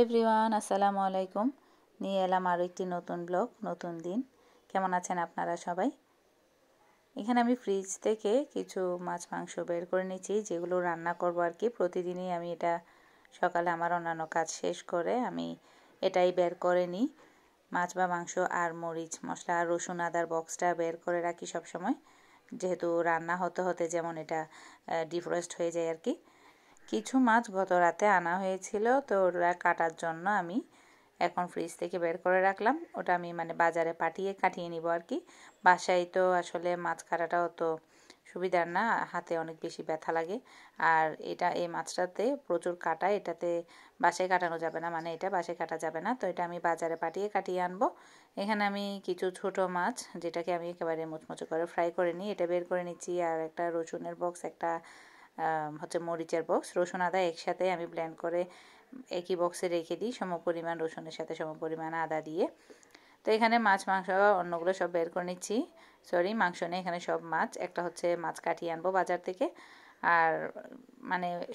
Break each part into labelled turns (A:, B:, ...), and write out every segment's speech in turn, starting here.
A: Everyone, আসসালামু আলাইকুম। নিয়ে এলাম আরও একটি নতুন ব্লগ, নতুন দিন। কেমন আছেন আপনারা সবাই? এখানে আমি ফ্রিজ থেকে কিছু মাছ মাংস বের করে নিয়েছি, যেগুলো রান্না করব আর কি। প্রতিদিনই আমি এটা সকালে আমার অন্যান্য কাজ শেষ করে আমি এটাই বের করে নিই। মাছ বা মাংস আর মরিচ মশলা আর রসুন আদার বক্সটা বের করে রাখি সব সময়, যেহেতু রান্না হতে হতে যেমন এটা ডিফ্রস্ট হয়ে যায় আর কি। কিছু মাছ গত রাতে আনা হয়েছিল, তো ওরা কাটার জন্য আমি এখন ফ্রিজ থেকে বের করে রাখলাম। ওটা আমি বাজারে কাটিয়ে নিব আর কি। বাসায় তো আসলে মাছ কাটাটাও তো সুবিধার না, হাতে অনেক বেশি ব্যথা লাগে। আর এই মাছটাতে প্রচুর কাটা, এটাতে বাসায় কাটানো যাবে না, এটা বাসায় কাটা যাবে না। তো এটা আমি বাজারে কাটিয়ে আনবো। এখানে আমি কিছু ছোট মাছ, যেটাকে আমি একেবারে মুচমুচে করে ফ্রাই করে নিই, এটা বের করে নিচ্ছি। আর একটা রসুনের বক্স, একটা হচ্ছে মরিচের বক্স, রসুন আদা একসাথে আমি ব্লেন্ড করে একই বক্সে রেখে দিই, সমপরিমাণ রসুনের সাথে সমপরিমাণ আদা দিয়ে। তো এখানে মাছ মাংস অন্যগুলো সব বের করে নিচ্ছি। মাংস নেই, এখানে সব মাছ। একটা হচ্ছে মাছ কাটিয়ে আনবো বাজার থেকে, আর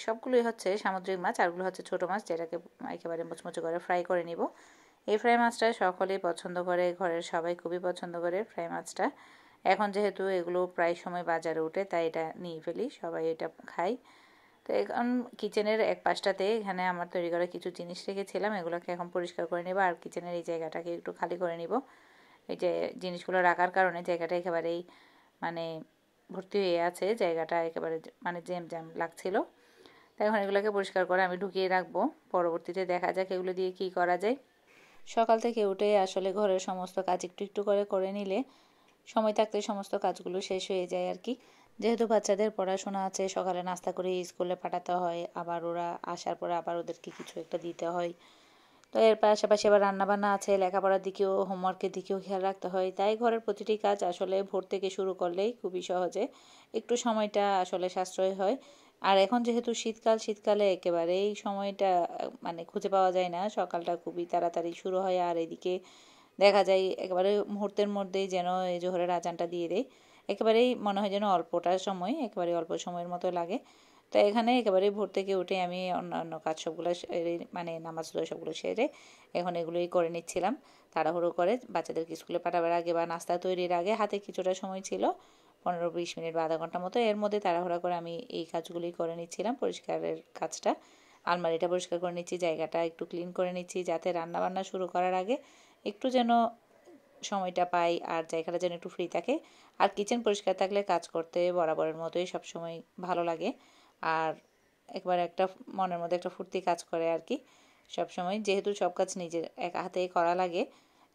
A: সবগুলোই হচ্ছে সামুদ্রিক মাছ, আরগুলো হচ্ছে ছোট মাছ, যেটাকে একেবারে মুচমুচে করে ফ্রাই করে নিব। এই ফ্রাই মাছটা সকলেই পছন্দ করে, ঘরের সবাই খুবই পছন্দ করে ফ্রাই মাছটা। এখন যেহেতু এগুলো প্রায় সময় বাজারে উঠে, তাই এটা নিয়ে ফেলি, সবাই এটা খাই। তো এখন কিচেনের এক পাশটাতে এখানে আমার তৈরি করা কিছু জিনিস রেখেছিলাম, এগুলোকে এখন পরিষ্কার করে নেব। আর কিচেনের এই জায়গাটাকে একটু খালি করে নিব। এই যে জিনিসগুলো রাখার কারণে জায়গাটা একেবারেই ভর্তি হয়ে আছে, জায়গাটা একেবারে জ্যাম লাগছিল। তো এখন এগুলোকে পরিষ্কার করে আমি ঢুকিয়ে রাখবো, পরবর্তীতে দেখা যাক এগুলো দিয়ে কি করা যায়। সকাল থেকে উঠে আসলে ঘরের সমস্ত কাজ একটু একটু করে নিলে সময় থাকতে সমস্ত কাজগুলো শেষ হয়ে যায় আর কি। যেহেতু বাচ্চাদের পড়াশোনা আছে, সকালে নাস্তা করে স্কুলে পাঠাতে হয়, আবার ওরা আসার পরে আবার ওদেরকে কিছু একটা দিতে হয়। তো এর পাশাপাশি আবার রান্নাবান্না আছে, লেখাপড়ার দিকেও হোমওয়ার্কের দিকেও খেয়াল রাখতে হয়। তাই ঘরের প্রতিটি কাজ আসলে ভোর থেকে শুরু করলেই খুবই সহজে একটু সময়টা আসলে সাশ্রয় হয়। আর এখন যেহেতু শীতকালে একেবারেই সময়টা খুঁজে পাওয়া যায় না, সকালটা খুবই তাড়াতাড়ি শুরু হয়। আর এদিকে দেখা যায় একেবারে মুহূর্তের মধ্যেই যেন এই জোহরের আজানটা দিয়ে দেয়, একেবারেই মনে হয় যেন অল্পটা সময়, একেবারে অল্প সময়ের মতো লাগে। তো এখানে একেবারে ভোর থেকে উঠে আমি অন্যান্য কাজ সবগুলো সেরে, নামাজগুলো সবগুলো সেরে এখন এগুলোই করে নিচ্ছিলাম তাড়াহুড়ো করে। বাচ্চাদেরকে স্কুলে পাঠাবার আগে বা নাস্তা তৈরির আগে হাতে কিছুটা সময় ছিল, 15-20 মিনিট বা আধা ঘন্টা মতো, এর মধ্যে তাড়াহুড়া করে আমি এই কাজগুলোই করে নিচ্ছিলাম। পরিষ্কারের কাজটা, আলমারিটা পরিষ্কার করে নিচ্ছি, জায়গাটা একটু ক্লিন করে নিচ্ছি, যাতে রান্নাবান্না শুরু করার আগে একটু যেন সময়টা পাই আর জায়গাটা যেন একটু ফ্রি থাকে। আর কিচেন পরিষ্কার থাকলে কাজ করতে বরাবরের মতোই সবসময় ভালো লাগে, আর একবার একটা মনের মধ্যে একটা ফুর্তি কাজ করে আর কি সবসময়। যেহেতু সব কাজ নিজের এক হাতেই করা লাগে,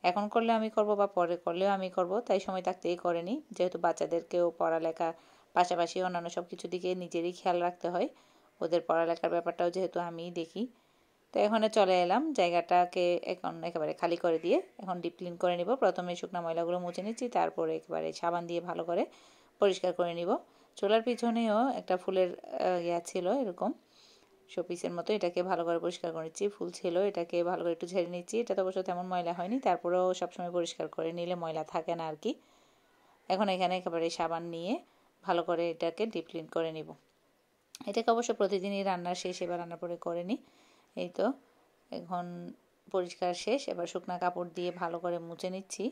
A: এখন করলে আমি করব বা পরে করলেও আমি করব, তাই সময় থাকতেই করে নিই। যেহেতু বাচ্চাদেরকেও পড়ালেখা পাশাপাশি অন্যান্য সব কিছু দিকে নিজেরই খেয়াল রাখতে হয়, ওদের পড়ালেখার ব্যাপারটাও যেহেতু আমিই দেখি। তো এখানে চলে এলাম, জায়গাটাকে এখন একেবারে খালি করে দিয়ে এখন ডিপ ক্লিন করে নিব। প্রথমে শুকনো ময়লাগুলো মুছে নিচ্ছি, তারপরে একেবারে সাবান দিয়ে ভালো করে পরিষ্কার করে নিব। চুলার পিছনেও একটা ফুলের ছিল এরকম শোপিসের মতো, এটাকে ভালো করে পরিষ্কার করে নিচ্ছি। ফুল ছিল, এটাকে ভালো করে একটু ঝেড়ে নিচ্ছি। এটা তো অবশ্য তেমন ময়লা হয়নি, তারপরেও সবসময় পরিষ্কার করে নিলে ময়লা থাকে না আর কি। এখন এখানে একেবারে সাবান নিয়ে ভালো করে এটাকে ডিপ ক্লিন করে নিব। এটাকে অবশ্য প্রতিদিনই রান্নার শেষে বা রান্নার পরে করে নিই। এই তো এখন পরিষ্কার শেষ, এবার শুকনা কাপড় দিয়ে ভালো করে মুছে নিচ্ছি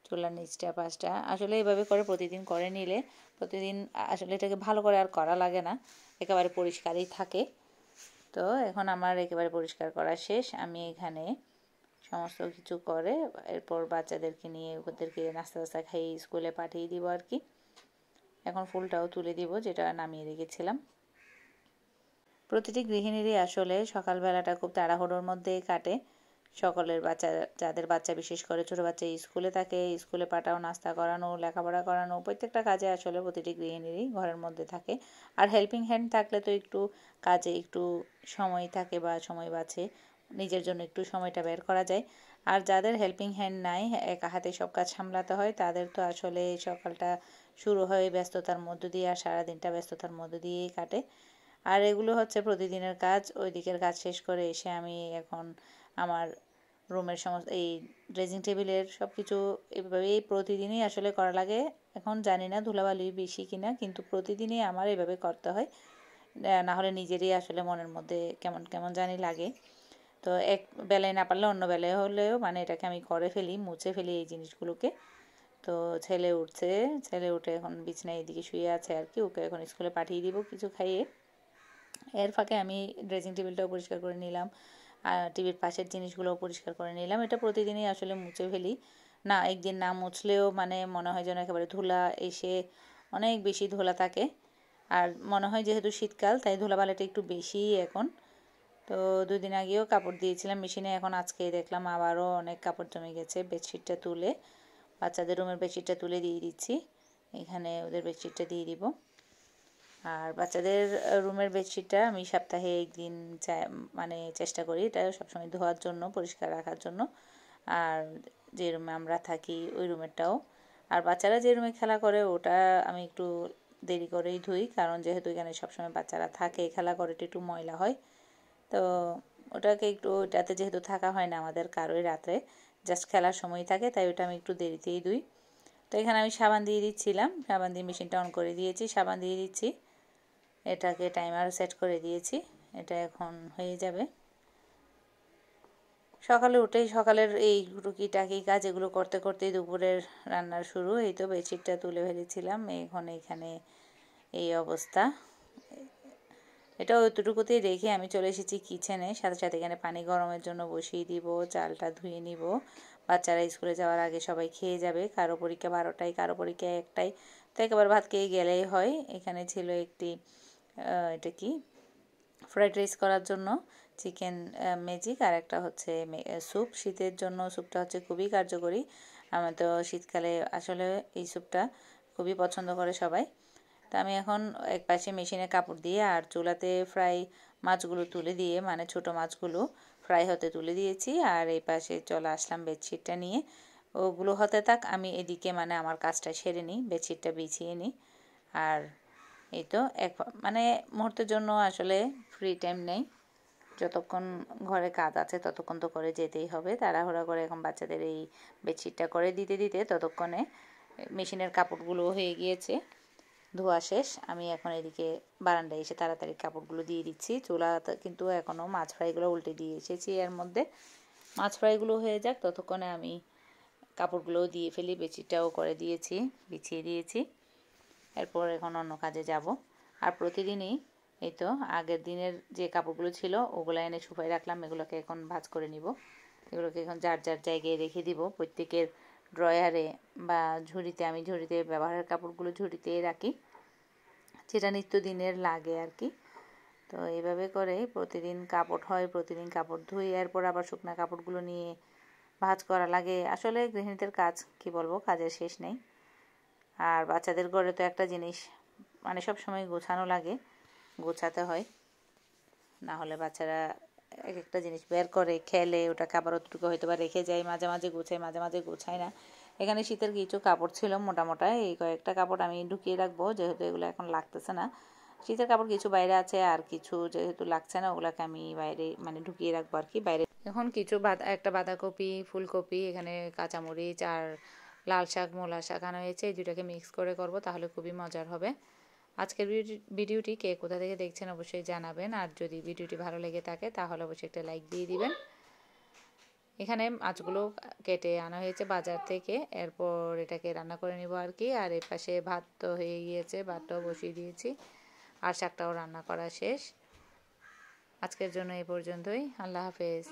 A: চুলার নিচটা পাশটা। আসলে এইভাবে করে প্রতিদিন করে নিলে প্রতিদিন আসলে এটাকে ভালো করে আর করা লাগে না, একেবারে পরিষ্কারই থাকে। তো এখন আমার একেবারে পরিষ্কার করা শেষ। আমি এখানে সমস্ত কিছু করে এরপর বাচ্চাদেরকে নিয়ে ওদেরকে নাস্তা খাইয়ে স্কুলে পাঠিয়ে দিব আর কি। এখন ফুলটাও তুলে দিব, যেটা নামিয়ে রেখেছিলাম। প্রতিটি গৃহিণীরই আসলে সকালবেলাটা খুব তাড়াহুড়োর মধ্যেই কাটে। সকলের বাচ্চা, যাদের বাচ্চা বিশেষ করে ছোটো বাচ্চা স্কুলে থাকে, স্কুলে পাঠাও, নাস্তা করানো, লেখাপড়া করানো, প্রত্যেকটা কাজে আসলে প্রতিটি গৃহিণীরই ঘরের মধ্যে থাকে। আর হেল্পিং হ্যান্ড থাকলে তো একটু কাজে একটু সময় থাকে বা সময় বাঁচে, নিজের জন্য একটু সময়টা বের করা যায়। আর যাদের হেল্পিং হ্যান্ড নাই, একা হাতে সব কাজ সামলাতে হয়, তাদের তো আসলে সকালটা শুরু হয় ব্যস্ততার মধ্য দিয়ে, আর সারাদিনটা ব্যস্ততার মধ্য দিয়েই কাটে। আর এগুলো হচ্ছে প্রতিদিনের কাজ। ওই দিকের কাজ শেষ করে এসে আমি এখন আমার রুমের সমস্ত এই ড্রেসিং টেবিলের সব কিছু এভাবেই প্রতিদিনই আসলে করা লাগে। এখন জানি না ধুলাবালি বেশি কিনা, কিন্তু প্রতিদিনই আমার এভাবে করতে হয়, না হলে নিজেরই আসলে মনের মধ্যে কেমন কেমন জানি লাগে। তো এক বেলায় না পারলে অন্য বেলায় হলেও মানে এটাকে আমি করে ফেলি, মুছে ফেলি এই জিনিসগুলোকে। তো ছেলে উঠছে, ছেলে উঠে এখন বিছনায় এদিকে শুয়ে আছে আর কি, ওকে এখন স্কুলে পাঠিয়ে দিব কিছু খাইয়ে। এর ফাঁকে আমি ড্রেসিং টেবিলটাও পরিষ্কার করে নিলাম, আর টিভির পাশের জিনিসগুলোও পরিষ্কার করে নিলাম। এটা প্রতিদিনই আসলে মুছে ফেলি, না একদিন না মুছলেও মানে মনে হয় যেন একেবারে ধুলা এসে অনেক বেশি ধুলা থাকে। আর মনে হয় যেহেতু শীতকাল তাই ধুলাবালিটা একটু বেশিই এখন। তো 2 দিন আগেও কাপড় দিয়েছিলাম মেশিনে, এখন আজকেই দেখলাম আবারও অনেক কাপড় জমে গেছে। বেডশিটটা তুলে বাচ্চাদের রুমের বেডশিটটা তুলে দিয়ে দিচ্ছি, এখানে ওদের বেডশিটটা দিয়ে দিব। আর বাচ্চাদের রুমের বেডশিটটা আমি সপ্তাহে একদিন মানে চেষ্টা করি এটা সবসময় ধোয়ার জন্য, পরিষ্কার রাখার জন্য। আর যে রুমে আমরা থাকি ওই রুমেরটাও। আর বাচ্চারা যে রুমে খেলা করে ওটা আমি একটু দেরি করেই ধুই, কারণ যেহেতু এখানে সবসময় বাচ্চারা থাকে খেলা করে একটু ময়লা হয়। তো ওটাকে একটু, ওটাতে যেহেতু থাকা হয় না আমাদের কারোই রাত্রে, জাস্ট খেলার সময় থাকে, তাই ওটা আমি একটু দেরিতেই ধুই। তো এখানে আমি সাবান দিয়ে দিচ্ছিলাম, সাবান দিয়ে মেশিনটা অন করে দিয়েছি, সাবান দিয়ে দিচ্ছি, এটাকে টাইমার সেট করে দিয়েছি, এটা এখন হয়ে যাবে। সকালে উঠেই সকালের এই টুকিটাকি কাজ এগুলো করতে করতেই দুপুরের রান্নার শুরু। এই তো বেডশিটটা তুলে ফেলেছিলাম, এখন এখানে এই অবস্থা। এটা ওইটুকুতেই রেখে আমি চলে এসেছি কিচেনে, সাথে সাথে এখানে পানি গরমের জন্য বসিয়ে দিব, চালটা ধুয়ে নিব। বাচ্চারা স্কুলে যাওয়ার আগে সবাই খেয়ে যাবে, কারো পরীক্ষা 12টায়, কারো পরীক্ষা 1টায়, তো একেবারে ভাত খেয়ে গেলেই হয়। এখানে ছিল একটি এটা কি ফ্রাইড রাইস করার জন্য চিকেন ম্যাজিক, আর একটা হচ্ছে স্যুপ। শীতের জন্য স্যুপটা হচ্ছে খুবই কার্যকরী। আমার তো শীতকালে আসলে এই স্যুপটা খুবই পছন্দ করে সবাই। তো আমি এখন এক পাশে মেশিনে কাপড় দিয়ে আর চুলাতে ফ্রাই মাছগুলো তুলে দিয়ে, মানে ছোট মাছগুলো ফ্রাই হতে তুলে দিয়েছি। আর এই পাশে চলে আসলাম বেডশিটটা নিয়ে, ওগুলো হতে থাক, আমি এদিকে মানে আমার কাজটা সেরে নিই, বেডশিটটা বিছিয়ে নিই। আর এই তো মানে মুহূর্তের জন্য আসলে ফ্রি টাইম নেই, যতক্ষণ ঘরে কাজ আছে ততক্ষণ তো করে যেতেই হবে। তাড়াহুড়া করে এখন বাচ্চাদের এই বেডশিটটা করে দিতে দিতে ততক্ষণে মেশিনের কাপড়গুলো হয়ে গিয়েছে, ধোয়া শেষ। আমি এখন এদিকে বারান্দায় এসে তাড়াতাড়ি কাপড়গুলো দিয়ে দিচ্ছি। চুলা কিন্তু এখনও মাছ ফ্রাইগুলো উল্টে দিয়ে এসেছি, এর মধ্যে মাছ ফ্রাইগুলো হয়ে যাক ততক্ষণে আমি কাপড়গুলোও দিয়ে ফেলি। বেডশিটটাও করে দিয়েছি, বিছিয়ে দিয়েছি, এরপর এখন অন্য কাজে যাব। আর প্রতিদিনই এই তো আগের দিনের যে কাপড়গুলো ছিল ওগুলো এনে শুকাই রাখলাম, এগুলোকে এখন ভাঁজ করে নিব। এগুলোকে এখন যার যার জায়গায় রেখে দিব, প্রত্যেকের ড্রয়ারে বা ঝুড়িতে। আমি ঝুড়িতে ব্যবহারের কাপড়গুলো ঝুড়িতেই রাখি, যেটা নিত্যদিনের লাগে আর কি। তো এইভাবে করে প্রতিদিন কাপড় হয়, প্রতিদিন কাপড় ধুই, এরপর আবার শুকনা কাপড়গুলো নিয়ে ভাঁজ করা লাগে। আসলে গৃহিণীদের কাজ কি বলবো, কাজের শেষ নেই। আর বাচ্চাদের ঘরে তো একটা জিনিস মানে সব সময় গোছানো লাগে, গোছাতে হয়, না হলে বাচ্চারা এক একটা জিনিস বের করে খেলে, ওটাকে আবার অতটুকু হয়তো বা রেখে যায়, মাঝে মাঝে গোছায়, মাঝে মাঝে গোছায় না। এখানে শীতের কিছু কাপড় ছিল মোটামোটা, এই কয়েকটা কাপড় আমি ঢুকিয়ে রাখবো, যেহেতু এগুলো এখন লাগতেছে না। শীতের কাপড় কিছু বাইরে আছে, আর কিছু যেহেতু লাগছে না ওগুলোকে আমি বাইরে মানে ঢুকিয়ে রাখবো আর কি, বাইরে। এখন কিছু একটা বাঁধাকপি, ফুলকপি, এখানে কাঁচামরিচ আর লাল শাক, মূলা শাক আনা হয়েছে, এই দুটাকে মিক্স করে করব, তাহলে খুবই মজার হবে। আজকের ভিডিওটি কে কোথা থেকে দেখছেন অবশ্যই জানাবেন, আর যদি ভিডিওটি ভালো লেগে থাকে তাহলে অবশ্যই একটা লাইক দিয়ে দিবেন। এখানে মাছগুলো কেটে আনা হয়েছে বাজার থেকে, এরপর এটাকে রান্না করে নিব আর কি। আর এর পাশে ভাত তো হয়ে গিয়েছে, ভাতটাও বসিয়ে দিয়েছি, আর শাকটাও রান্না করা শেষ। আজকের জন্য এই পর্যন্তই, আল্লাহ হাফেজ।